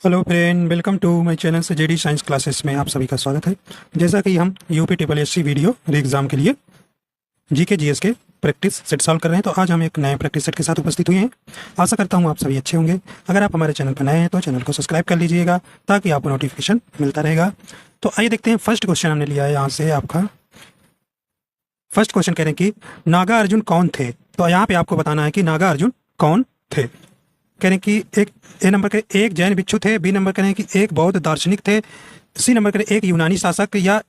Hello friend, welcome to my channel से JD science classes में आप सभी का स्वागत है। जैसा कि हम UP triple SC video exam के लिए जीके जीएस के प्रैक्टिस सेट सॉल्व कर रहे हैं, तो आज हम एक नए प्रैक्टिस सेट के साथ उपस्थित हुए हैं। आशा करता हूं आप सभी अच्छे होंगे। अगर आप हमारे चैनल पर नए हैं तो चैनल को सब्सक्राइब कर लीजिएगा ताकि आपको नोटिफिकेशन मिलता रहेगा। तो आइए देखते हैं, फर्स्ट क्वेश्चन हमने लिया है यहाँ से आपका। फर्स्ट क्वेश्चन कह रहे हैं कि नागा अर्जुन कौन थे। तो यहाँ पे आपको बताना है कि नागा अर्जुन कौन थे। कह रहे हैं कि एक ए नंबर के एक जैन भिक्षु थे, बी नंबर करें कि एक बौद्ध दार्शनिक थे, सी नंबर करें एक यूनानी शासक, या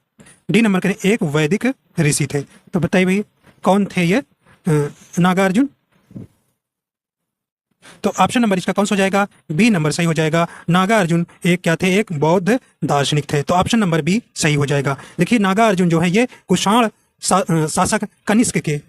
डी नंबर करें एक वैदिक ऋषि थे। तो बताइए भाई कौन थे ये नागार्जुन। तो ऑप्शन नंबर इसका कौन सा हो जाएगा? बी नंबर सही हो जाएगा। नागार्जुन एक क्या थे? एक बौद्ध दार्शनिक थे। तो ऑप्शन नंबर बी सही हो जाएगा। देखिए नागार्जुन जो है ये कुषाण शासक कनिष्क के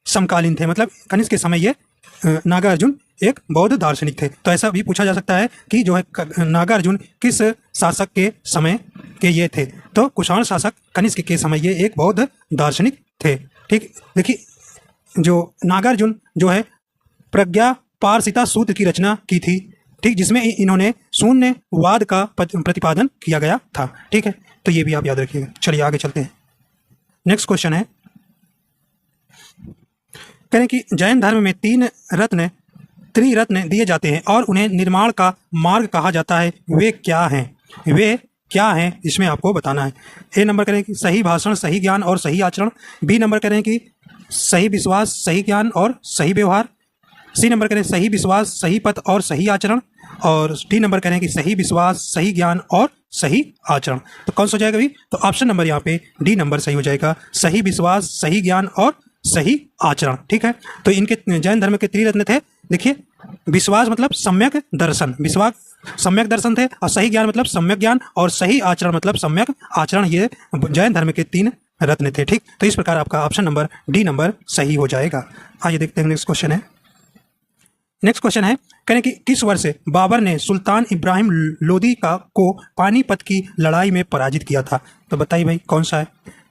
समकालीन थे। मतलब कनिष्क के समय ये नागार्जुन एक बौद्ध दार्शनिक थे। तो ऐसा भी पूछा जा सकता है कि जो है नागार्जुन किस शासक के समय के ये थे। तो कुषाण शासक कनिष्क के समय ये एक बौद्ध दार्शनिक थे। ठीक, देखिए जो नागार्जुन जो है प्रज्ञा पारसिता सूत्र की रचना की थी। ठीक, जिसमें इन्होंने शून्यवाद का प्रतिपादन किया गया था। ठीक है, तो ये भी आप याद रखिएगा। चलिए आगे चलते हैं। नेक्स्ट क्वेश्चन है, कहें कि जैन धर्म में त्रिरत्न दिए जाते हैं और उन्हें निर्माण का मार्ग कहा जाता है। वे क्या हैं इसमें आपको बताना है। ए नंबर करें कि सही भाषण, सही ज्ञान और सही आचरण। बी नंबर करें कि सही विश्वास, सही ज्ञान और सही व्यवहार। सी नंबर करें सही विश्वास, सही पथ और सही आचरण। और डी नंबर करें कि सही विश्वास, सही ज्ञान और सही आचरण। तो कौन सा हो जाएगा भाई? तो ऑप्शन नंबर यहाँ पे डी नंबर सही हो जाएगा। सही विश्वास, सही ज्ञान और सही आचरण। ठीक है, तो इनके जैन धर्म के त्रिरत्न थे। देखिए विश्वास मतलब सम्यक दर्शन, विश्वास सम्यक दर्शन थे, और सही ज्ञान मतलब सम्यक ज्ञान, और सही आचरण मतलब सम्यक आचरण। ये जैन धर्म के 3 रत्न थे। ठीक, तो इस प्रकार आपका ऑप्शन नंबर डी नंबर सही हो जाएगा। आइए देखते हैं नेक्स्ट क्वेश्चन है। नेक्स्ट क्वेश्चन है, कहें कि किस वर्ष बाबर ने सुल्तान इब्राहिम लोदी को पानीपत की लड़ाई में पराजित किया था। तो बताइए भाई कौन सा है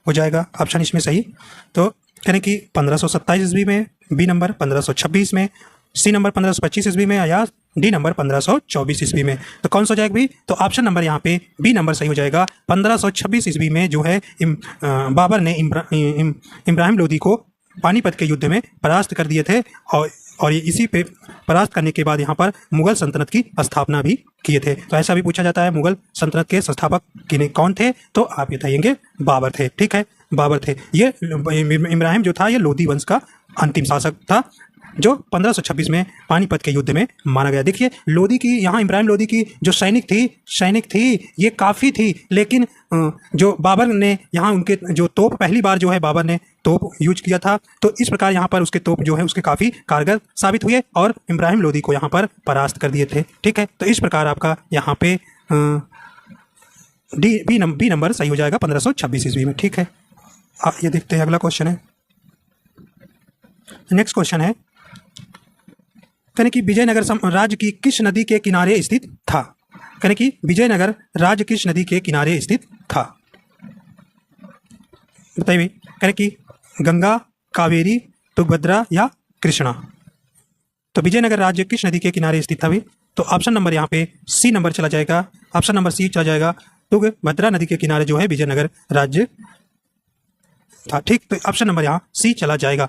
हो जाएगा ऑप्शन इसमें सही। तो कहें कि 1527 ईस्वी में, बी नंबर 1526 में, सी नंबर 1525 ईस्वी में, या डी नंबर 1524 ईस्वी में। तो कौन सा हो जाएगा भी? तो ऑप्शन नंबर यहाँ पे बी नंबर सही हो जाएगा। 1526 ईस्वी में जो है बाबर ने इब्राहिम लोदी को पानीपत के युद्ध में परास्त कर दिए थे, और इसी पे परास्त करने के बाद यहाँ पर मुगल सल्तनत की स्थापना भी किए थे। तो ऐसा भी पूछा जाता है मुगल सल्तनत के संस्थापक कौन थे। तो आप ये बताएंगे बाबर थे। ठीक है, बाबर थे। ये इब्राहिम जो था ये लोदी वंश का अंतिम शासक था, जो 1526 में पानीपत के युद्ध में माना गया। देखिए लोदी की, यहाँ इब्राहिम लोदी की जो सैनिक थी ये काफ़ी थी, लेकिन जो बाबर ने यहाँ उनके जो तोप पहली बार जो है बाबर ने तोप यूज किया था, तो इस प्रकार यहाँ पर उसके तोप जो है उसके काफ़ी कारगर साबित हुए और इब्राहिम लोदी को यहाँ पर परास्त कर दिए थे। ठीक है, तो इस प्रकार आपका यहाँ पे बी नंबर सही हो जाएगा 1526 ईस्वी में। ठीक है, ये देखते हैं अगला क्वेश्चन है। नेक्स्ट क्वेश्चन है, कहने कि विजयनगर राज्य की किस नदी के किनारे स्थित था। कहने कि विजयनगर राज्य किस नदी के किनारे स्थित था। बताइए। कहने कि गंगा, कावेरी, तुंगभद्रा या कृष्णा। तो विजयनगर राज्य किस नदी के किनारे स्थित था भी? तो ऑप्शन नंबर यहाँ पे सी नंबर चला जाएगा। ऑप्शन नंबर सी चला जाएगा। तुंगभद्रा नदी के किनारे जो है विजयनगर राज्य था। ठीक, तो ऑप्शन नंबर यहाँ सी चला जाएगा।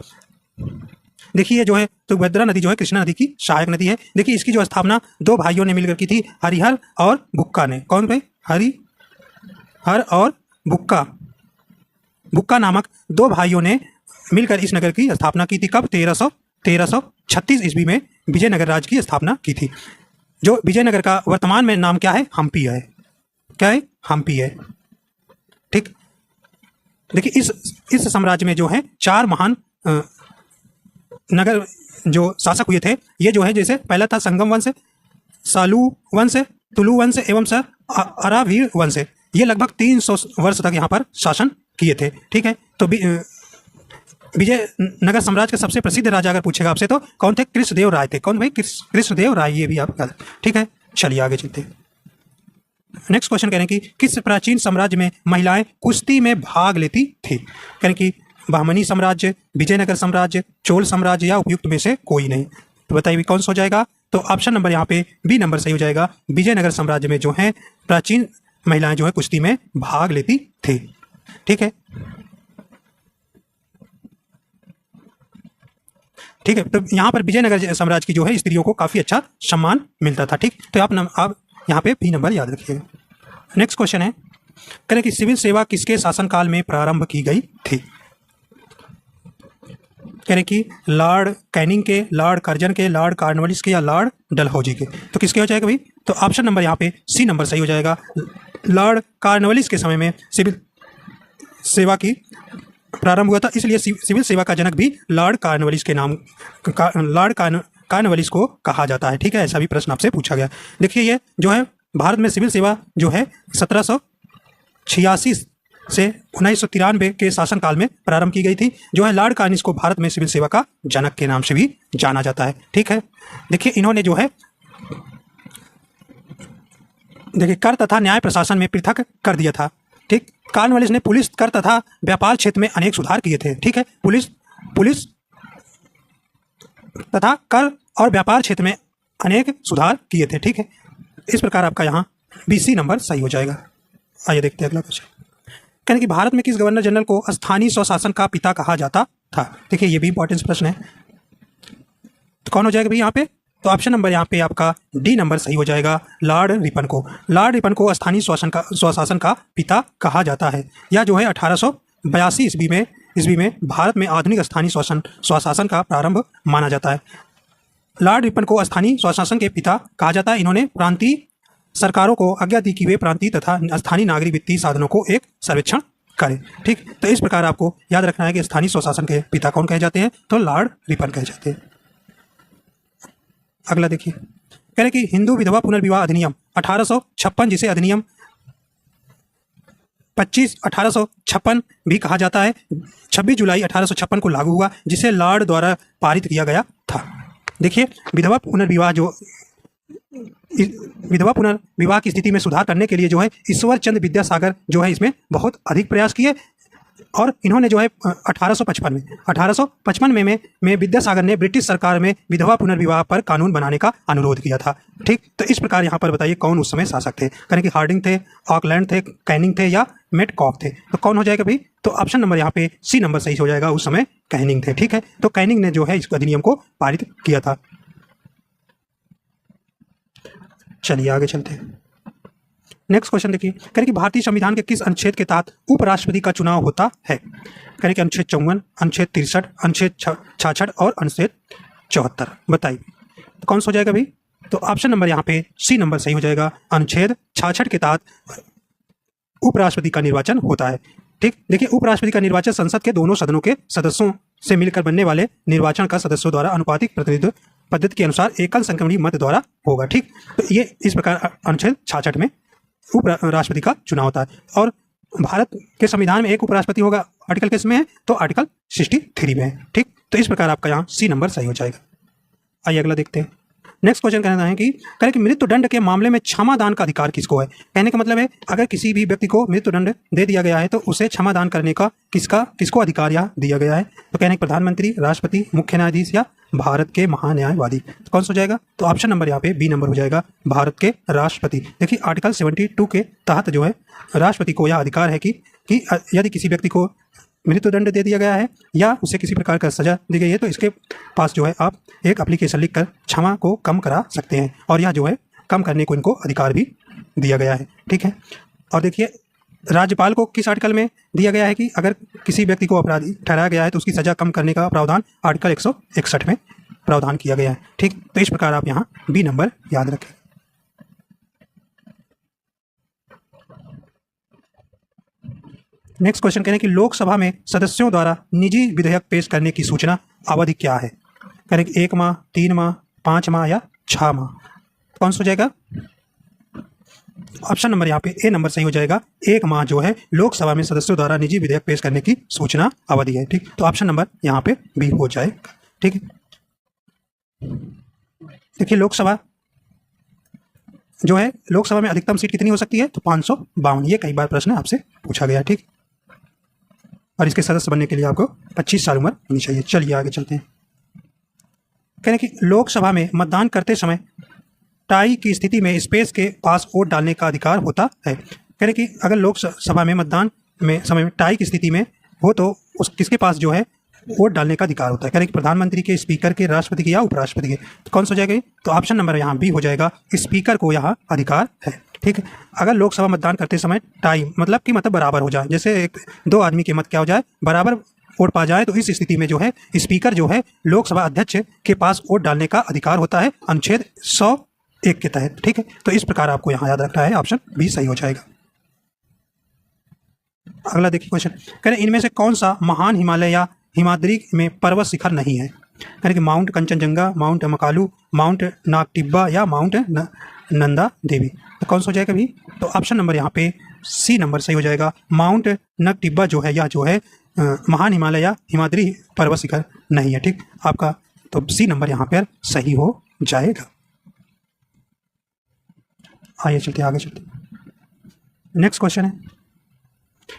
देखिए जो है तुंगभद्रा नदी जो है कृष्णा नदी की सहायक नदी है। देखिए इसकी जो स्थापना 2 भाइयों ने मिलकर की थी, हरिहर और बुक्का ने। कौन भाई? हरिहर और बुक्का नामक 2 भाइयों ने मिलकर इस नगर की स्थापना की थी। कब? 1336 ईस्वी में विजयनगर राज्य की स्थापना की थी। जो विजयनगर का वर्तमान में नाम क्या है? हम्पी है। क्या है? हम्पी है। ठीक, देखिए इस साम्राज्य में जो है 4 महान नगर जो शासक हुए थे। ये जो है जैसे पहला था संगम वंश, सालू वंश, तुलु वंश एवं अरावीर वंश। ये लगभग 300 वर्ष तक यहाँ पर शासन किए थे। ठीक है, तो विजयनगर साम्राज्य के सबसे प्रसिद्ध राजा अगर पूछेगा आपसे तो कौन थे? कृष्णदेव राय थे। कौन भाई? कृष्णदेव राय। ये भी आप याद। ठीक है, चलिए आगे चलते हैं। नेक्स्ट क्वेश्चन कह रहे हैं कि किस प्राचीन साम्राज्य में महिलाएं कुश्ती में भाग लेती थी। कह रहे हैं कि बहमनी साम्राज्य, विजयनगर साम्राज्य, चोल साम्राज्य या उपयुक्त में से कोई नहीं। तो बताइए कौन सा हो जाएगा? तो ऑप्शन नंबर यहाँ पे बी नंबर सही हो जाएगा। विजयनगर साम्राज्य में जो है प्राचीन महिलाएं जो है कुश्ती में भाग लेती थी। ठीक है, ठीक है। तो यहाँ पर विजयनगर साम्राज्य की जो है स्त्रियों को काफ़ी अच्छा सम्मान मिलता था। ठीक, तो आप यहाँ पे बी नंबर याद रखिएगा। नेक्स्ट क्वेश्चन है, कह रहे कि सिविल सेवा किसके शासनकाल में प्रारंभ की गई थी? कह रहे कि लॉर्ड कैनिंग के, लॉर्ड कर्जन के, लॉर्ड कॉर्नवालिस के या लॉर्ड डलहौजी के। तो किसके हो जाएगा भाई? तो ऑप्शन नंबर यहाँ पे सी नंबर सही हो जाएगा। लॉर्ड कॉर्नवालिस के समय में सिविल सेवा की प्रारंभ हुआ था, इसलिए सिविल सेवा का जनक भी लॉर्ड कॉर्नवालिस के नाम लॉर्ड कॉर्नवालिस को कहा जाता है। ठीक है, ऐसा भी प्रश्न आपसे पूछा गया। देखिए ये जो है भारत में सिविल सेवा जो है 1786 से 1993 के शासनकाल में प्रारंभ की गई थी। जो है लॉर्ड कॉर्नवालिस को भारत में सिविल सेवा का जनक के नाम से भी जाना जाता है। ठीक है, देखिए इन्होंने जो है देखिए कर तथा न्याय प्रशासन में पृथक कर दिया था। ठीक, कॉर्नवालिस ने पुलिस, कर तथा व्यापार क्षेत्र में अनेक सुधार किए थे। ठीक है, पुलिस तथा कर और व्यापार क्षेत्र में अनेक सुधार किए थे। ठीक है, इस प्रकार आपका यहाँ BC नंबर सही हो जाएगा। आइए देखते हैं अगला क्वेश्चन। कहने कि भारत में किस गवर्नर जनरल को स्थानीय स्वशासन का पिता कहा जाता था? देखिए ये भी इंपॉर्टेंट प्रश्न है। तो कौन हो जाएगा भाई यहाँ पे? तो ऑप्शन नंबर यहाँ पे आपका डी नंबर सही हो जाएगा, लॉर्ड रिपन को। लॉर्ड रिपन को स्थानीय स्वशासन का पिता कहा जाता है। यह जो है 1882 ईस्वी में भारत में आधुनिक स्थानीय स्वशासन का प्रारंभ माना जाता है। लॉर्ड रिपन को स्थानीय स्वशासन के पिता कहा जाता है। इन्होंने प्रांतीय सरकारों को आज्ञा दी कि वे प्रांतीय तथा स्थानीय नागरिक वित्तीय साधनों को एक सर्वेक्षण करें। ठीक, तो इस प्रकार आपको याद रखना है कि स्थानीय स्वशासन के पिता कौन कहे जाते हैं? तो लॉर्ड रिपन कहे जाते हैं। अगला देखिए, कह रहे कि हिंदू विधवा पुनर्विवाह अधिनियम 1856, जिसे अधिनियम 25/1856 भी कहा जाता है, 26 जुलाई 1856 को लागू हुआ, जिसे लॉर्ड द्वारा पारित किया गया था। देखिए विधवा पुनर्विवाह की स्थिति में सुधार करने के लिए जो है ईश्वर चंद्र विद्यासागर जो है इसमें बहुत अधिक प्रयास किए, और इन्होंने जो है 1855 में विद्यासागर ने ब्रिटिश सरकार में विधवा पुनर्विवाह पर कानून बनाने का अनुरोध किया था। ठीक, तो इस प्रकार यहाँ पर बताइए कौन उस समय शासक थे? कहें कि हार्डिंग थे, ऑकलैंड थे, कैनिंग थे या मेटकॉफ थे। तो कौन हो जाएगा भाई? तो ऑप्शन नंबर यहाँ पे सी नंबर सही हो जाएगा, उस समय कैनिंग थे। ठीक है, तो कैनिंग ने जो है इस अधिनियम को पारित किया था। चलिए आगे चलते हैं। नेक्स्ट क्वेश्चन देखिए, करें कि भारतीय संविधान के किस अनुच्छेद के तहत उपराष्ट्रपति का चुनाव होता है? करें कि अनुच्छेद 54, अनुच्छेद 63, अनुच्छेद 66 और अनुच्छेद 74। बताइए तो कौन सा हो जाएगा भाई? तो ऑप्शन नंबर यहाँ पे सी नंबर सही हो जाएगा। अनुच्छेद 66 के तहत उपराष्ट्रपति का निर्वाचन होता है। ठीक, देखिए उपराष्ट्रपति का निर्वाचन संसद के दोनों सदनों के सदस्यों से मिलकर बनने वाले निर्वाचन का सदस्यों द्वारा अनुपातिक प्रतिनिधित्व पद्धति के अनुसार एकल संक्रमणीय मत द्वारा होगा। ठीक, तो ये इस प्रकार अनुच्छेद 66 में उपराष्ट्रपति का चुनाव होता है। और भारत के संविधान में एक उपराष्ट्रपति होगा, आर्टिकल किस में है? तो आर्टिकल 63 में है। ठीक, तो इस प्रकार आपका यहाँ सी नंबर सही हो जाएगा। आइए अगला देखते हैं। नेक्स्ट क्वेश्चन कहना है कि करें कि मृत्युदंड के मामले में क्षमादान का अधिकार किसको है? कहने का मतलब है अगर किसी भी व्यक्ति को मृत्युदंड दे दिया गया है तो उसे क्षमादान करने का किसको अधिकार यहाँ दिया गया है? तो कहने प्रधानमंत्री, राष्ट्रपति, मुख्य न्यायाधीश या भारत के महान्यायवादी। तो कौन सा हो जाएगा? तो ऑप्शन नंबर यहाँ पे बी नंबर हो जाएगा, भारत के राष्ट्रपति। देखिए आर्टिकल 72 के तहत जो है राष्ट्रपति को यह अधिकार है कि यदि किसी व्यक्ति को मृत्युदंड दे दिया गया है या उसे किसी प्रकार का सजा दी गई है तो इसके पास जो है आप एक एप्लीकेशन लिखकर क्षमा को कम करा सकते हैं, और यह जो है कम करने को इनको अधिकार भी दिया गया है। ठीक है, और देखिए राज्यपाल को किस आर्टिकल में दिया गया है कि अगर किसी व्यक्ति को अपराधी ठहराया गया है तो उसकी सजा कम करने का प्रावधान आर्टिकल 161 में प्रावधान किया गया है। ठीक, तो इस प्रकार आप यहाँ बी नंबर याद रखें। नेक्स्ट क्वेश्चन कहने कि लोकसभा में सदस्यों द्वारा निजी विधेयक पेश करने की सूचना अवधि क्या है? कहने कि 1 माह, 3 माह, 5 माह या 6 माह। कौन सा हो जाएगा? ऑप्शन नंबर यहाँ पे ए नंबर सही हो जाएगा। 1 माह जो है लोकसभा में सदस्यों द्वारा निजी विधेयक पेश करने की सूचना अवधि है। ठीक, तो ऑप्शन नंबर यहाँ पे बी हो जाएगा। ठीक है, देखिए लोकसभा जो है लोकसभा में अधिकतम सीट कितनी हो सकती है? तो 552। ये कई बार प्रश्न आपसे पूछा गया। ठीक, और इसके सदस्य बनने के लिए आपको 25 साल उम्र होनी चाहिए। चलिए आगे चलते हैं। कह रहे हैं कि लोकसभा में मतदान करते समय टाई की स्थिति में स्पेस के पास वोट डालने का अधिकार होता है। कह रहे हैं कि अगर लोकसभा में मतदान में समय में टाई की स्थिति में हो तो उस किसके पास जो है वोट डालने का अधिकार होता है। कह रहे हैं कि प्रधानमंत्री के, स्पीकर के, राष्ट्रपति के या उपराष्ट्रपति के। तो कौन सा हो जाएगा? तो ऑप्शन नंबर यहाँ बी हो जाएगा, स्पीकर को यहाँ अधिकार है। ठीक है। अगर लोकसभा मतदान करते समय टाई मतलब कि मतलब बराबर हो जाए, जैसे एक दो आदमी के मत क्या हो जाए, बराबर वोट पा जाए, तो इस स्थिति में जो है स्पीकर जो है लोकसभा अध्यक्ष के पास वोट डालने का अधिकार होता है अनुच्छेद 101 के तहत। ठीक है। तो इस प्रकार आपको यहाँ याद रखना है, ऑप्शन बी सही हो जाएगा। अगला देखिए क्वेश्चन। कह रहे इनमें से कौन सा महान हिमालय या हिमाद्री में पर्वत शिखर नहीं है? कह रहे कि mount Kanchenjunga, mount Makalu, mount Nag Tibba या माउंट नंदा देवी। तो कौन सा हो जाएगा भी? तो ऑप्शन नंबर यहाँ पे सी नंबर सही हो जाएगा। माउंट नगटिब्बा जो है या जो है महान हिमालय या हिमाद्री पर्वत शिखर नहीं है। ठीक, आपका तो सी नंबर यहाँ पर सही हो जाएगा। आइए चलते आगे चलते। नेक्स्ट क्वेश्चन है,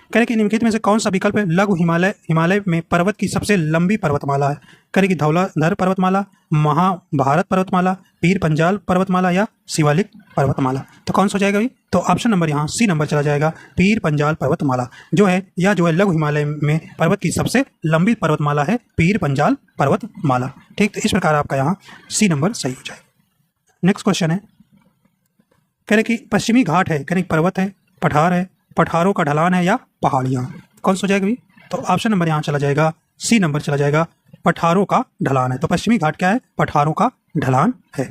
कह रहे कि निम्नलिखित में से कौन सा विकल्प लघु हिमालय में पर्वत की सबसे लंबी पर्वतमाला है? कह रहे कि धौलाधर पर्वतमाला, महाभारत पर्वतमाला, पीर पंजाल पर्वतमाला या शिवालिक पर्वतमाला। तो कौन सा हो जाएगा भाई? तो ऑप्शन नंबर यहाँ सी नंबर चला जाएगा, पीर पंजाल पर्वतमाला जो है या जो है लघु हिमालय में पर्वत की सबसे लंबी पर्वतमाला है पीर पंजाल पर्वतमाला। ठीक, तो इस प्रकार आपका यहाँ सी नंबर सही हो जाएगा। नेक्स्ट क्वेश्चन है, कह रहे कि पश्चिमी घाट है, कह रहे पर्वत है, पठार है, पठारों का ढलान है या पहाड़ियाँ। कौन सा हो जाएगा भाई? तो ऑप्शन नंबर यहाँ चला जाएगा, सी नंबर चला जाएगा, पठारों का ढलान है। तो पश्चिमी घाट क्या है? पठारों का ढलान है।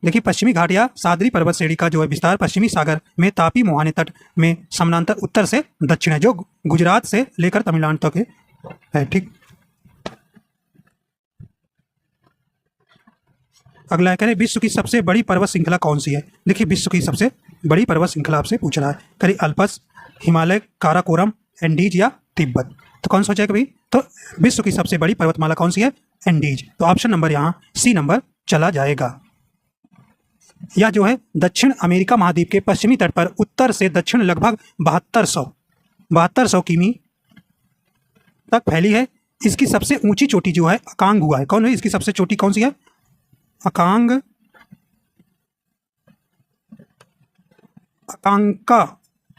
देखिए पश्चिमी घाट या सादरी पर्वत श्रेणी का जो है विस्तार पश्चिमी सागर में तापी मुहाने तट में समानांतर उत्तर से दक्षिण है, जो गुजरात से लेकर तमिलनाडु तक है। ठीक, अगला है, कह रहे विश्व की सबसे बड़ी पर्वत श्रृंखला कौन सी है? देखिए विश्व की सबसे बड़ी पर्वत श्रृंखला आपसे पूछ रहा है, कह अल्पस, हिमालय, काराकोरम, एंडीज या तिब्बत। तो कौन सा हो जाएगा भाई? तो विश्व की सबसे बड़ी पर्वतमाला कौन सी है? एंडीज। तो ऑप्शन नंबर यहाँ सी नंबर चला जाएगा। यह जो है दक्षिण अमेरिका महाद्वीप के पश्चिमी तट पर उत्तर से दक्षिण लगभग 7200 किमी तक फैली है। इसकी सबसे ऊंची चोटी जो है अकांग गुहा है। कौन है इसकी सबसे चोटी? कौन सी है? अकांका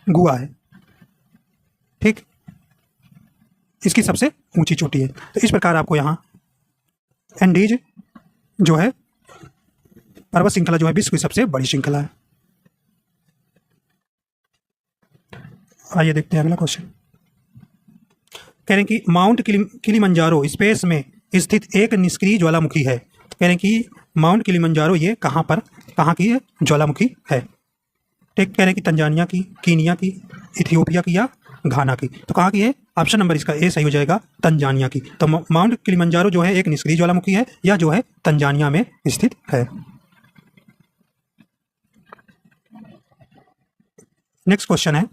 गुहा है। ठीक, इसकी सबसे ऊंची चोटी है। तो इस प्रकार आपको यहाँ एंडीज जो है पर्वत श्रृंखला जो है विश्व की सबसे बड़ी श्रृंखला है। आइए देखते हैं अगला क्वेश्चन। कह रहे हैं कि माउंट किलिमंजारो स्पेस में स्थित एक निष्क्रिय ज्वालामुखी है। तो कह रहे हैं कि माउंट किलिमंजारो ये कहाँ की है? ज्वालामुखी है। ठीक, कह रहे हैं कि तंजानिया की, कीनिया की, इथियोपिया की या घाना की। तो कहाँ की है? ऑप्शन नंबर इसका ए सही हो जाएगा, तंजानिया की। तो माउंट किलिमंजारो जो है एक निष्क्रिय ज्वालामुखी है या जो है तंजानिया में स्थित है। नेक्स्ट क्वेश्चन है,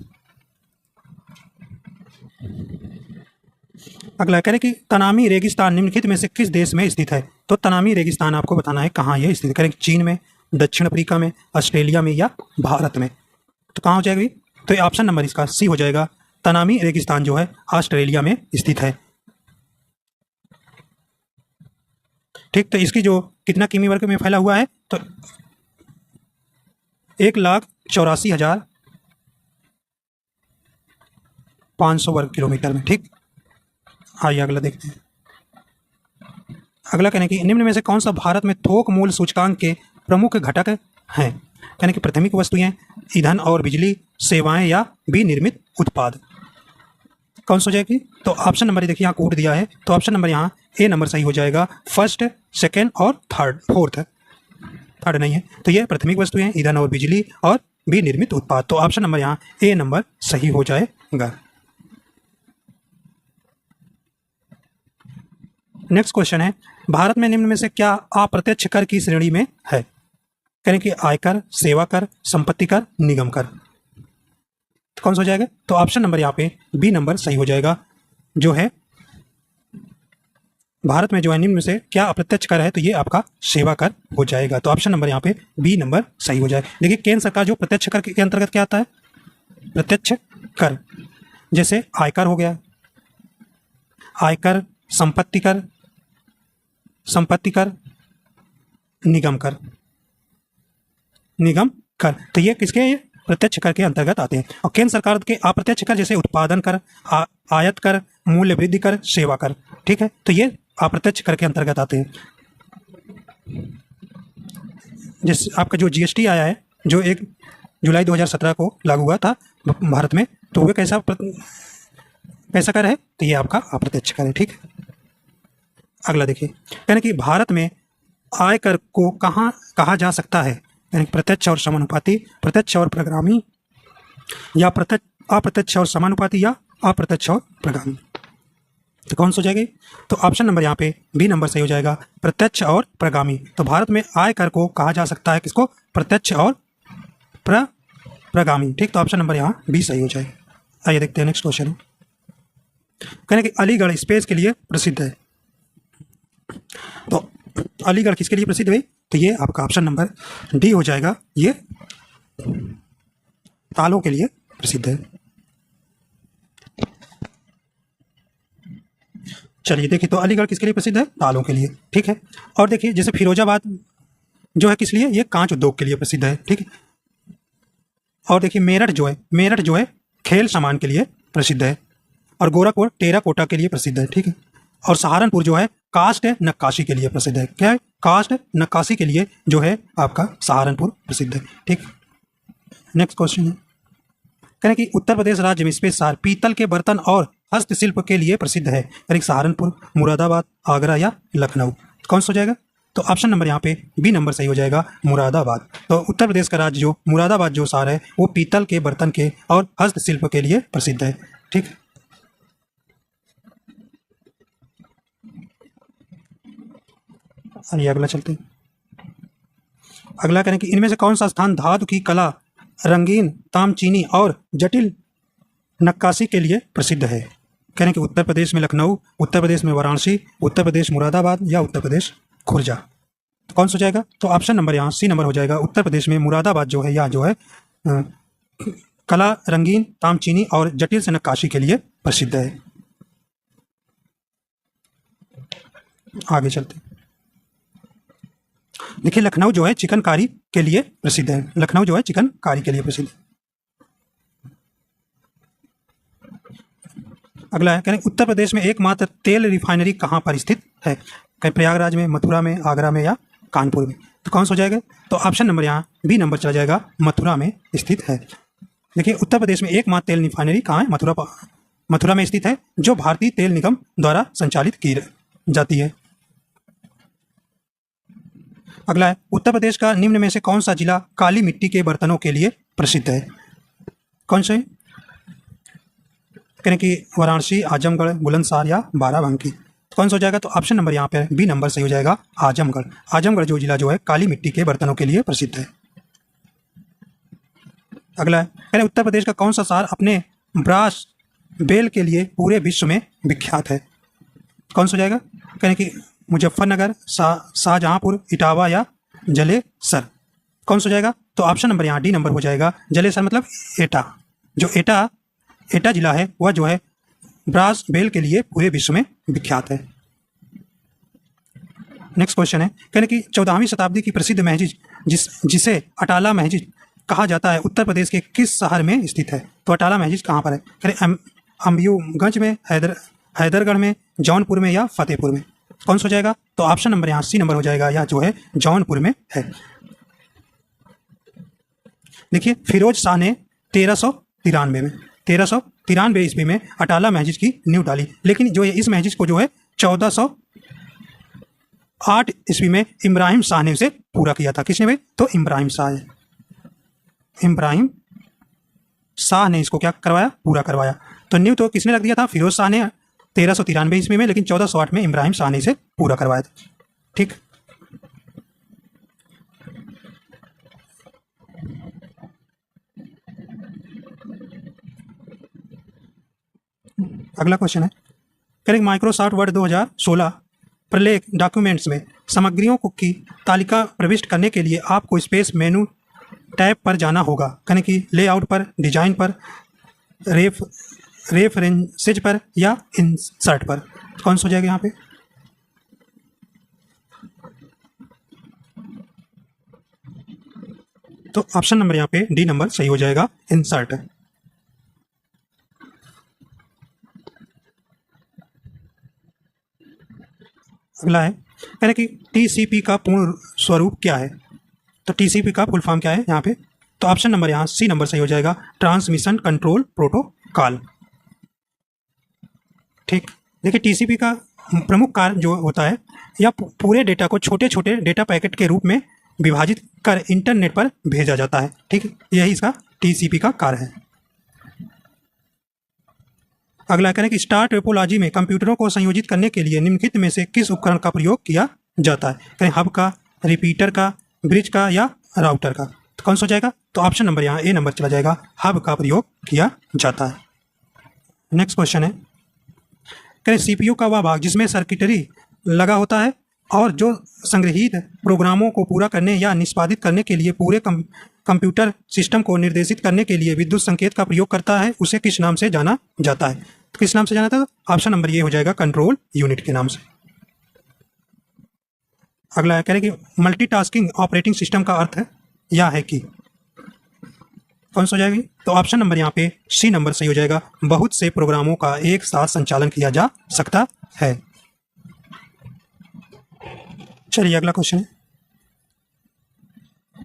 अगला कह रहे कि तनामी रेगिस्तान निम्नलिखित में से किस देश में स्थित है? तो तनामी रेगिस्तान आपको बताना है कहाँ ये स्थित है। कह रहे चीन में, दक्षिण अफ्रीका में, ऑस्ट्रेलिया में या भारत में। तो कहाँ हो जाएगी? तो ऑप्शन नंबर इसका सी हो जाएगा, तनामी रेगिस्तान जो है ऑस्ट्रेलिया में स्थित है। ठीक, तो इसकी जो कितना किमी वर्ग में फैला हुआ है? तो 1,84,500 वर्ग किलोमीटर में। ठीक, आइए अगला देखते हैं। अगला कहने की निम्न में से कौन सा भारत में थोक मूल्य सूचकांक के प्रमुख घटक हैं? कहने की प्राथमिक वस्तुएं, ईंधन और बिजली, सेवाएं या विनिर्मित उत्पाद। कौन सा हो जाएगी? तो ऑप्शन नंबर देखिए यहाँ कोड दिया है, तो ऑप्शन नंबर यहाँ ए नंबर सही हो जाएगा। फर्स्ट, सेकेंड और फोर्थ नहीं है। तो ये प्राथमिक वस्तुएं, ईंधन और बिजली और विनिर्मित उत्पाद। तो ऑप्शन नंबर यहाँ ए नंबर सही हो जाएगा। नेक्स्ट क्वेश्चन है, भारत में निम्न में से क्या अप्रत्यक्ष कर की श्रेणी में है? कहें कि आयकर, सेवा कर, संपत्ति कर, निगम कर। तो कौन सा हो जाएगा? तो ऑप्शन नंबर यहाँ पे बी नंबर सही हो जाएगा, जो है भारत में जो है निम्न में से क्या अप्रत्यक्ष कर है? तो ये आपका सेवा कर हो जाएगा। तो ऑप्शन नंबर यहाँ पे बी नंबर सही हो जाएगा। देखिए केंद्र सरकार जो प्रत्यक्ष कर के अंतर्गत क्या आता है? प्रत्यक्ष कर, जैसे आयकर हो गया, आयकर, संपत्ति कर, संपत्ति कर, निगम कर, निगम कर। तो ये किसके, ये प्रत्यक्ष कर के अंतर्गत आते हैं। और केंद्र सरकार के अप्रत्यक्ष कर जैसे उत्पादन कर, आयात कर, मूल्य वृद्धि कर, सेवा कर, ठीक है, तो ये अप्रत्यक्ष कर के अंतर्गत आते हैं। जैसे आपका जो जीएसटी आया है, जो 1 जुलाई 2017 को लागू हुआ था भारत में, तो वो कैसा कर है, तो ये आपका अप्रत्यक्ष कर है, ठीक है। अगला देखिए, यानी कि भारत में आय कर को कहाँ कहा जा सकता है, यानी प्रत्यक्ष और समानुपाती, प्रत्यक्ष और प्रगामी, या अप्रत्यक्ष और समानुपाती, या अप्रत्यक्ष और प्रगामी। तो कौन सा हो जाएगी, तो ऑप्शन नंबर यहाँ पे बी नंबर सही हो जाएगा, प्रत्यक्ष और प्रगामी। तो भारत में आय कर को कहा जा सकता है किसको, प्रत्यक्ष और प्रगामी, ठीक। तो ऑप्शन नंबर यहाँ बी सही हो जाएगा। आइए देखते हैं नेक्स्ट क्वेश्चन। कहने कि अलीगढ़ स्पेस के लिए प्रसिद्ध है। तो अलीगढ़ किसके लिए प्रसिद्ध है, तो ये आपका ऑप्शन नंबर डी हो जाएगा, ये तालों के लिए प्रसिद्ध है। चलिए देखिए, तो अलीगढ़ किसके लिए प्रसिद्ध है, तालों के लिए, ठीक है। और देखिए जैसे फिरोजाबाद जो है किस लिए, ये कांच उद्योग के लिए प्रसिद्ध है, ठीक है। और देखिए मेरठ जो है खेल सामान के लिए प्रसिद्ध है। और गोरखपुर टेराकोटा के लिए प्रसिद्ध है, ठीक है। और सहारनपुर जो है कास्ट नक्काशी के लिए प्रसिद्ध है। क्या है, कास्ट नक्काशी के लिए जो है आपका सहारनपुर प्रसिद्ध है, ठीक। नेक्स्ट क्वेश्चन है, कहें कि उत्तर प्रदेश राज्य में स्पेस शहर पीतल के बर्तन और हस्तशिल्प के लिए प्रसिद्ध है, यानी सहारनपुर, मुरादाबाद, आगरा या लखनऊ। कौन सा हो जाएगा, तो ऑप्शन नंबर यहाँ पे बी नंबर सही हो जाएगा, मुरादाबाद। तो उत्तर प्रदेश का राज्य जो मुरादाबाद जो शहर है वो पीतल के बर्तन के और हस्तशिल्प के लिए प्रसिद्ध है, ठीक। आइए अगला चलते हैं। अगला करें कि इनमें से कौन सा स्थान धातु की कला, रंगीन, तामचीनी और जटिल नक्काशी के लिए प्रसिद्ध है। करें कि उत्तर प्रदेश में लखनऊ, उत्तर प्रदेश में वाराणसी, उत्तर प्रदेश मुरादाबाद या उत्तर प्रदेश खुर्जा। तो कौन सा हो जाएगा, तो ऑप्शन नंबर यहाँ सी नंबर हो जाएगा, उत्तर प्रदेश में मुरादाबाद जो है, या जो है कला, रंगीन, तामचीनी और जटिल से नक्काशी के लिए प्रसिद्ध है। आगे चलते हैं। देखिए लखनऊ जो है चिकनकारी के लिए प्रसिद्ध है, लखनऊ जो है चिकनकारी के लिए प्रसिद्ध है। अगला है, उत्तर प्रदेश में एकमात्र तेल रिफाइनरी कहाँ पर स्थित है, कहीं प्रयागराज में, मथुरा में, आगरा में या कानपुर में। तो कौन सा हो जाएगा, तो ऑप्शन नंबर यहाँ बी नंबर चला जाएगा, मथुरा में स्थित है। देखिए उत्तर प्रदेश में एकमात्र तेल रिफाइनरी कहाँ है, मथुरा में स्थित है, जो भारतीय तेल निगम द्वारा संचालित की जाती है। अगला है, उत्तर प्रदेश का निम्न में से कौन सा जिला काली मिट्टी के बर्तनों के लिए प्रसिद्ध है। कौन से, कहें कि वाराणसी, आजमगढ़, बुलंदशहर या बाराबंकी। तो कौन सा हो जाएगा, तो ऑप्शन नंबर यहाँ पे बी नंबर सही हो जाएगा, आजमगढ़। आजमगढ़ जो जिला जो है काली मिट्टी के बर्तनों के लिए प्रसिद्ध है। अगला है, कहें उत्तर प्रदेश का कौन सा शहर अपने ब्रास बेल के लिए पूरे विश्व में विख्यात है। कौन सा हो जाएगा, कहें कि मुजफ्फरनगर, शाहजहांपुर, इटावा या जलेसर। कौन सा हो जाएगा, तो ऑप्शन नंबर यहाँ डी नंबर हो जाएगा, जलेसर मतलब एटा। जो एटा जिला है वह जो है ब्रास बेल के लिए पूरे विश्व में विख्यात है। नेक्स्ट क्वेश्चन है, कहने की 14वीं शताब्दी की प्रसिद्ध मस्जिद जिसे अटाला मस्जिद कहा जाता है, उत्तर प्रदेश के किस शहर में स्थित है। तो अटाला मस्जिद कहाँ पर है, कहें अम्बियूगंज में, हैदरगढ़ में, जौनपुर में या फतेहपुर में। कौन सा हो जाएगा, तो ऑप्शन नंबर यहाँ सी नंबर हो जाएगा, या जो है जौनपुर में है। देखिए फिरोज शाह ने 1393 ईस्वी में अटाला मस्जिद की नींव डाली, लेकिन जो है इस मस्जिद को जो है 1408 ईस्वी में इब्राहिम शाह ने उसे पूरा किया था। किसने भाई, तो इब्राहिम शाह ने इसको क्या करवाया, पूरा करवाया। तो नींव तो किसने रख दिया था, फिरोज शाह ने 1393 ईस्वी में, लेकिन 1408 में इब्राहिम शाह ने इसे पूरा करवाया था, ठीक। अगला क्वेश्चन है, करेक्ट माइक्रोसॉफ्ट वर्ड 2016 प्रलेख डॉक्यूमेंट्स में सामग्रियों की तालिका प्रविष्ट करने के लिए आपको स्पेस मेनू टैब पर जाना होगा, यानी कि लेआउट पर, डिजाइन पर, रेफरेंसेज पर या इंसर्ट पर। कौन सा हो जाएगा यहाँ पे? तो ऑप्शन नंबर यहाँ पे डी नंबर सही हो जाएगा, इंसर्ट। अगला है, यानी कि टीसीपी का पूर्ण स्वरूप क्या है? तो टीसीपी का फुल फॉर्म क्या है यहाँ पे? तो ऑप्शन नंबर यहाँ सी नंबर सही हो जाएगा, ट्रांसमिशन कंट्रोल प्रोटोकॉल। ठीक, देखिए टीसीपी का प्रमुख कार्य जो होता है, या पूरे डेटा को छोटे छोटे डेटा पैकेट के रूप में विभाजित कर इंटरनेट पर भेजा जाता है। ठीक, यही इसका टीसीपी का कार्य है। अगला करें कि स्टार टोपोलॉजी में कंप्यूटरों को संयोजित करने के लिए निम्नलिखित में से किस उपकरण का प्रयोग किया जाता है? करें हब का, रिपीटर का, ब्रिज का या राउटर का। तो कौन सा हो जाएगा? तो ऑप्शन नंबर यहाँ ए नंबर चला जाएगा, हब का प्रयोग किया जाता है। नेक्स्ट क्वेश्चन है, करें सीपीयू का वह भाग जिसमें सर्किटरी लगा होता है और जो संग्रहीत प्रोग्रामों को पूरा करने या निष्पादित करने के लिए पूरे कंप्यूटर सिस्टम को निर्देशित करने के लिए विद्युत संकेत का प्रयोग करता है, उसे किस नाम से जाना जाता है? तो किस नाम से जाना था? ऑप्शन नंबर ये हो जाएगा, कंट्रोल यूनिट के नाम से। अगला है, कह रहे कि मल्टीटास्किंग ऑपरेटिंग सिस्टम का अर्थ है या है कि। कौन सा हो जाएगी? तो ऑप्शन नंबर यहाँ पे सी नंबर सही हो जाएगा, बहुत से प्रोग्रामों का एक साथ संचालन किया जा सकता है। चलिए अगला क्वेश्चन है,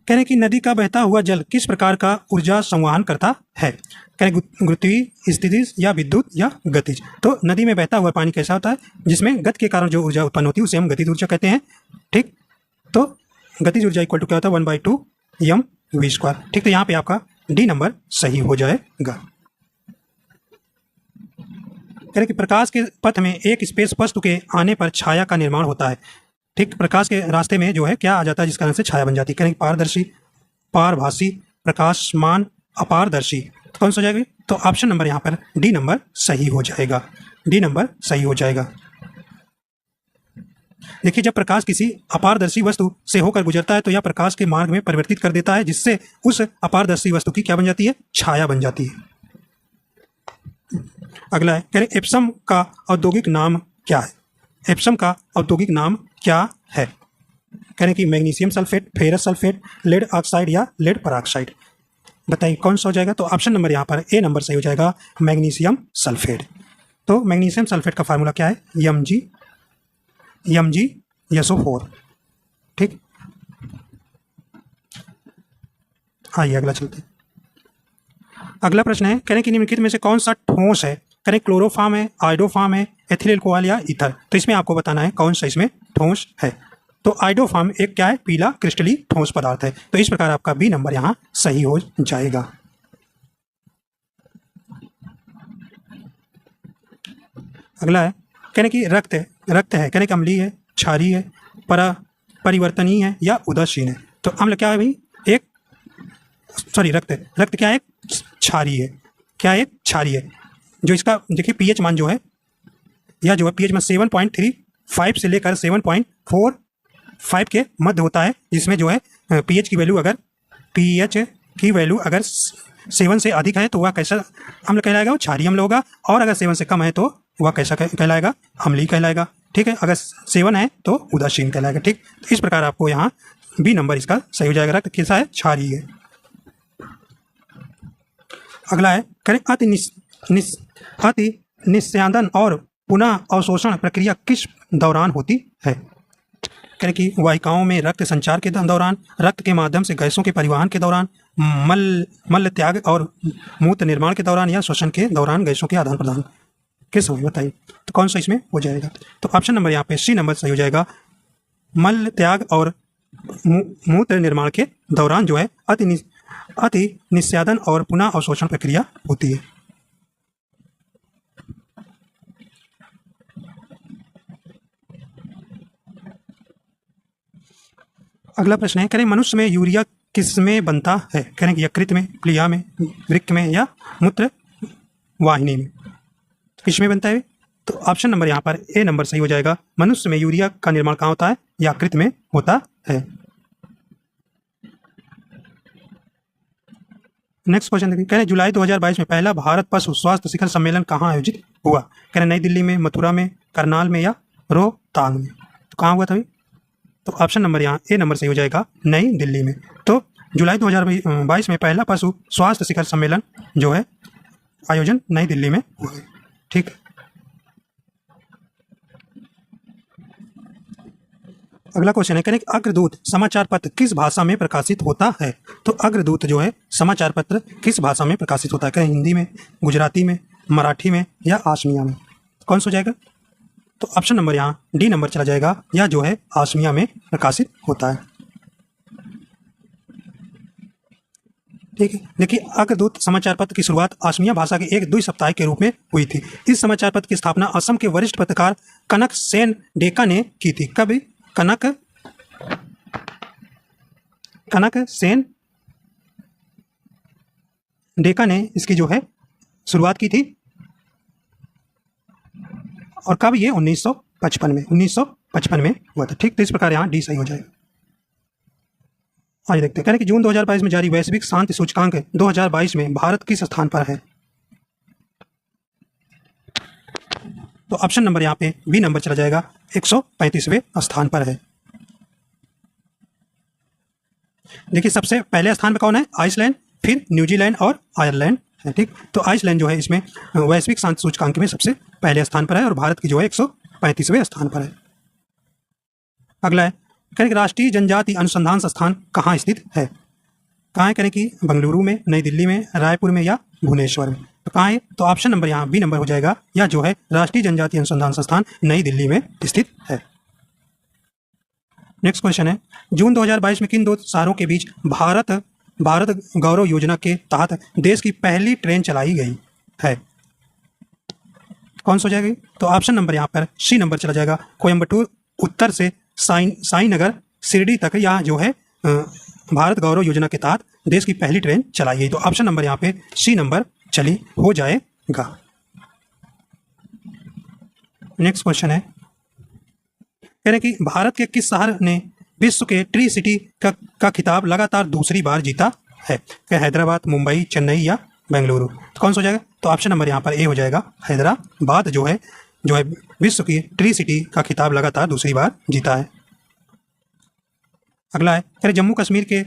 कह रहे कि नदी का बहता हुआ जल किस प्रकार का ऊर्जा संवहन करता है? कह रहे गुरुत्वीय, स्थितिज या विद्युत या गतिज। तो नदी में बहता हुआ पानी कैसा होता है? जिसमें गति के कारण जो ऊर्जा उत्पन्न होती है उसे हम गतिज ऊर्जा कहते हैं। ठीक, तो गतिज ऊर्जा इक्वल टू क्या होता है? 1/2 mv²। ठीक, तो यहाँ पे आपका डी नंबर सही हो जाएगा। कह रहे कि प्रकाश के पथ में एक स्पेस वस्तु के आने पर छाया का निर्माण होता है। ठीक, प्रकाश के रास्ते में जो है क्या आ जाता है जिस कारण से छाया बन जाती है? कहेंगे पारदर्शी, पारभासी, प्रकाशमान, अपारदर्शी। तो कौन सा हो जाएगा? तो ऑप्शन नंबर यहाँ पर डी नंबर सही हो जाएगा, डी नंबर सही हो जाएगा। देखिए, जब प्रकाश किसी अपारदर्शी वस्तु से होकर गुजरता है तो यह प्रकाश के मार्ग में परिवर्तित कर देता है, जिससे उस अपारदर्शी वस्तु की क्या बन जाती है? छाया बन जाती है। अगला है, कह रहे एप्सम का औद्योगिक नाम क्या है? एप्सम का औद्योगिक नाम क्या है? कह रहे कि magnesium sulphate, ferrous sulphate, lead oxide या लेड परऑक्साइड। बताइए कौन सा हो जाएगा? तो ऑप्शन नंबर यहाँ पर ए नंबर सही हो जाएगा, मैग्नीशियम सल्फेट। तो मैग्नीशियम सल्फेट का फार्मूला क्या है? MgSO4। ठीक, आइए अगला चलते हैं। अगला प्रश्न है, करें कि निम्नलिखित में से कौन सा ठोस है? करें क्लोरोफॉर्म है, आइडोफॉर्म है, एथिल अल्कोहल या ईथर। तो इसमें आपको बताना है कौन सा इसमें ठोस है। तो आइडोफॉर्म एक क्या है? पीला क्रिस्टली ठोस पदार्थ है। तो इस प्रकार आपका बी नंबर यहाँ सही हो जाएगा। अगला है, कहने की रक्त है, कहने कि अम्लीय है, क्षारीय है, परिवर्तनीय है या उदासीन है। तो अम्ल क्या है भाई? रक्त क्या है? क्षारीय है। क्या है? क्षारीय है। जो इसका देखिए पीएच मान जो है, या जो है पीएच मान 7.35 से लेकर 7.45 के मध्य होता है, जिसमें जो है पीएच की वैल्यू अगर 7 से अधिक है तो वह कैसा अम्ल कहलाएगा? वो क्षारीय अम्ल होगा। और अगर 7 से कम है तो वह कैसा कहलाएगा? अम्लीय कहलाएगा। ठीक है, अगर 7 है तो उदासीन कहलाएगा। ठीक, तो इस प्रकार आपको यहाँ बी नंबर इसका सही हो जाएगा। रक्त कैसा है? क्षारीय है। अगला है, करें अति निस्यंदन और पुनः अवशोषण प्रक्रिया किस दौरान होती है? करें कि वाहिकाओं में रक्त संचार के दौरान, रक्त के माध्यम से गैसों के परिवहन के दौरान, मल त्याग और मूत्र निर्माण के दौरान या श्वसन के दौरान गैसों के आदान प्रदान किस समय? बताइए तो कौन सा इसमें हो जाएगा? तो ऑप्शन नंबर यहाँ पे सी नंबर सही हो जाएगा, मल त्याग और मूत्र निर्माण के दौरान जो है अति निस्यंदन और पुनः अवशोषण प्रक्रिया होती है। अगला प्रश्न है, करें मनुष्य में यूरिया किस में बनता है? करें कि यकृत में, प्लीहा में, वृक्क में या मूत्र वाहिनी में। किस में बनता है? तो ऑप्शन नंबर यहाँ पर ए नंबर सही हो जाएगा, मनुष्य में यूरिया का निर्माण कहाँ होता है? यकृत में होता है। नेक्स्ट क्वेश्चन देखिए, कह रहे जुलाई 2022 में पहला भारत पशु स्वास्थ्य शिखर सम्मेलन कहाँ आयोजित हुआ? कह रहे नई दिल्ली में, मथुरा में, करनाल में या रोहतांग में? तो कहाँ हुआ था? तो ऑप्शन नंबर यहाँ ए नंबर सही हो जाएगा, नई दिल्ली में। तो जुलाई 2022 में पहला पशु स्वास्थ्य शिखर सम्मेलन जो है आयोजन नई दिल्ली में हुआ है। ठीक, अगला क्वेश्चन है, करें अग्रदूत समाचार पत्र किस भाषा में प्रकाशित होता है? तो अग्रदूत जो है समाचार पत्र किस भाषा में प्रकाशित होता है? कहें हिंदी में, गुजराती में, मराठी में या आसमिया में? कौन सा हो जाएगा? तो ऑप्शन नंबर यहाँ डी नंबर चला जाएगा, या जो है आसमिया में प्रकाशित होता है। ठीक है, देखिए अग्रदूत समाचार पत्र की शुरुआत आसमिया भाषा के एक द्विसाप्ताहिक के रूप में हुई थी। इस समाचार पत्र की स्थापना असम के वरिष्ठ पत्रकार कनक सेन डेका ने की थी। कभी? कनक सेन डेका ने इसकी जो है शुरुआत की थी, और कब? ये 1955 में हुआ था। ठीक, तो इस प्रकार यहाँ डी सही हो जाएगा। आइए देखते हैं, कह रहे कि जून 2022 में जारी वैश्विक शांति सूचकांक 2022 में भारत किस स्थान पर है? तो ऑप्शन नंबर यहाँ पे बी नंबर चला जाएगा, 135वें स्थान पर है। देखिए सबसे पहले स्थान पर कौन है? आइसलैंड, फिर न्यूजीलैंड और आयरलैंड है। ठीक, तो आइसलैंड जो है इसमें वैश्विक शांति सूचकांक में सबसे पहले स्थान पर है, और भारत की जो है 135वें स्थान पर है। अगला है, कहें राष्ट्रीय जनजाति अनुसंधान संस्थान कहाँ स्थित है? कहाँ है? कहें कि बेंगलुरु में, नई दिल्ली में, रायपुर में या भुवनेश्वर में? तो कहाँ है? तो ऑप्शन नंबर यहाँ बी नंबर हो जाएगा, या जो है राष्ट्रीय जनजाति अनुसंधान संस्थान नई दिल्ली में स्थित है। नेक्स्ट क्वेश्चन है, जून 2022 में किन दो शहरों के बीच भारत गौरव योजना के तहत देश की पहली ट्रेन चलाई गई है? कौन सा हो जाएगी? तो ऑप्शन नंबर यहाँ पर सी नंबर चला जाएगा, कोयम्बटूर उत्तर से साईनगर शिरडी तक यहाँ जो है भारत गौरव योजना के तहत देश की पहली ट्रेन चलाई गई। तो ऑप्शन नंबर यहाँ पे सी नंबर चली हो जाएगा। नेक्स्ट क्वेश्चन है, कह रहे कि भारत के किस शहर ने विश्व के ट्री सिटी का खिताब लगातार दूसरी बार जीता है? क्या हैदराबाद, मुंबई, चेन्नई या बेंगलुरु? तो कौन सा हो जाएगा? तो ऑप्शन नंबर यहाँ पर ए हो जाएगा, हैदराबाद जो है विश्व की ट्री सिटी का खिताब लगातार दूसरी बार जीता है। अगला है, कह रहे जम्मू कश्मीर के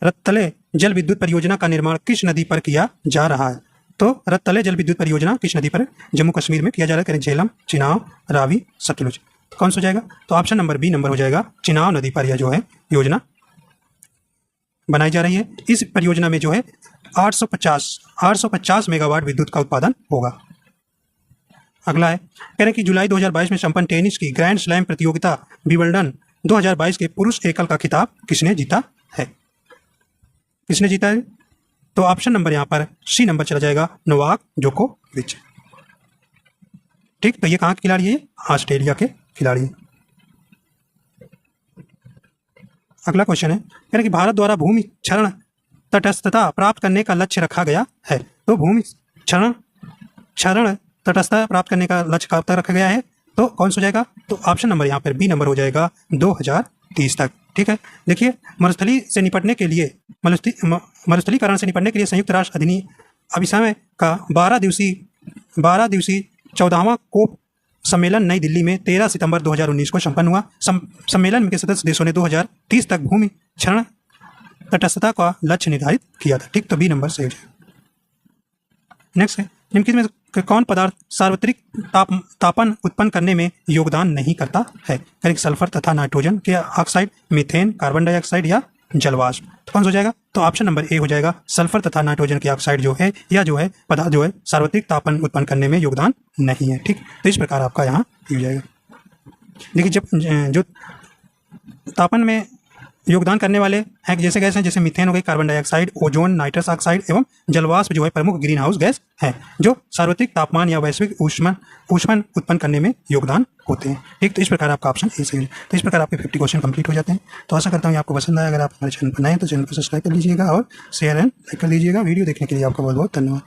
रत्तले जल विद्युत परियोजना का निर्माण किस नदी पर किया जा रहा है? तो रत्तले जल विद्युत परियोजना किस नदी पर जम्मू कश्मीर में किया जा रहा है? कह रहे झेलम, चिनाब, रावी, सतलुज? तो कौन सा हो जाएगा? तो ऑप्शन नंबर बी नंबर हो जाएगा, चिनाब नदी पर यह जो है योजना बनाई जा रही है। इस परियोजना में जो है 850 मेगावाट विद्युत का उत्पादन होगा। अगला है, कह रहे कि जुलाई 2022 में संपन्न टेनिस की ग्रैंड स्लैम प्रतियोगिता विंबलडन 2022 के पुरुष एकल का खिताब किसने जीता है? किसने जीता है? तो ऑप्शन नंबर यहाँ पर सी नंबर चला जाएगा, नोवाक जोकोविच। ठीक, तो ये कहाँ के खिलाड़ी है? ऑस्ट्रेलिया के खिलाड़ी। अगला क्वेश्चन है, कह रहे कि भारत द्वारा भूमि क्षरण तटस्थता प्राप्त करने का लक्ष्य रखा गया है। तो भूमि क्षरण तटस्थता प्राप्त करने का लक्ष्य कब तक रखा गया है? तो कौन सा हो जाएगा? तो ऑप्शन नंबर यहाँ पर बी नंबर हो जाएगा, 2030 तक। ठीक है, देखिए मरुस्थलीकरण से निपटने के लिए संयुक्त राष्ट्र अभिसमय का 12 दिवसीय 14वां कोप सम्मेलन नई दिल्ली में 13 सितंबर 2019 को संपन्न हुआ। सम्मेलन के सदस्य देशों ने 2030 तक भूमि क्षरण तटस्थता का लक्ष्य निर्धारित किया था। ठीक, तो बी नंबर सही हो जाएगा। नेक्स्ट है, निम्नलिखित में कौन पदार्थ सार्वत्रिक तापन उत्पन्न करने में योगदान नहीं करता है? करें सल्फर तथा नाइट्रोजन के ऑक्साइड, मीथेन, कार्बन डाइऑक्साइड या जलवाष्प? तो कौन सा हो जाएगा? तो ऑप्शन नंबर ए हो जाएगा, सल्फर तथा नाइट्रोजन के ऑक्साइड जो है या जो है पदार्थ जो है सार्वत्रिक तापन उत्पन्न करने में योगदान नहीं है। ठीक, तो इस प्रकार आपका यहाँ हो जाएगा। देखिए जब जो तापन में योगदान करने वाले हैं जैसे गैस हैं, जैसे मीथेन हो गई, carbon dioxide, ozone, nitrous oxide एवं जलवाष्प जो है प्रमुख ग्रीन हाउस गैस हैं जो सार्वत्रिक तापमान या वैश्विक ऊष्मन उत्पन्न करने में योगदान होते हैं। ठीक, तो इस प्रकार आपका ऑप्शन ए सही है। तो इस प्रकार आपके 50 क्वेश्चन कंप्लीट हो जाते हैं। तो आशा करता हूँ आपको पसंद आया। अगर आप हमारे चैनल पर नए हैं तो चैनल को सब्सक्राइब कर लीजिएगा और शेयर एंड लाइक कर लीजिएगा। वीडियो देखने के लिए आपका बहुत बहुत धन्यवाद।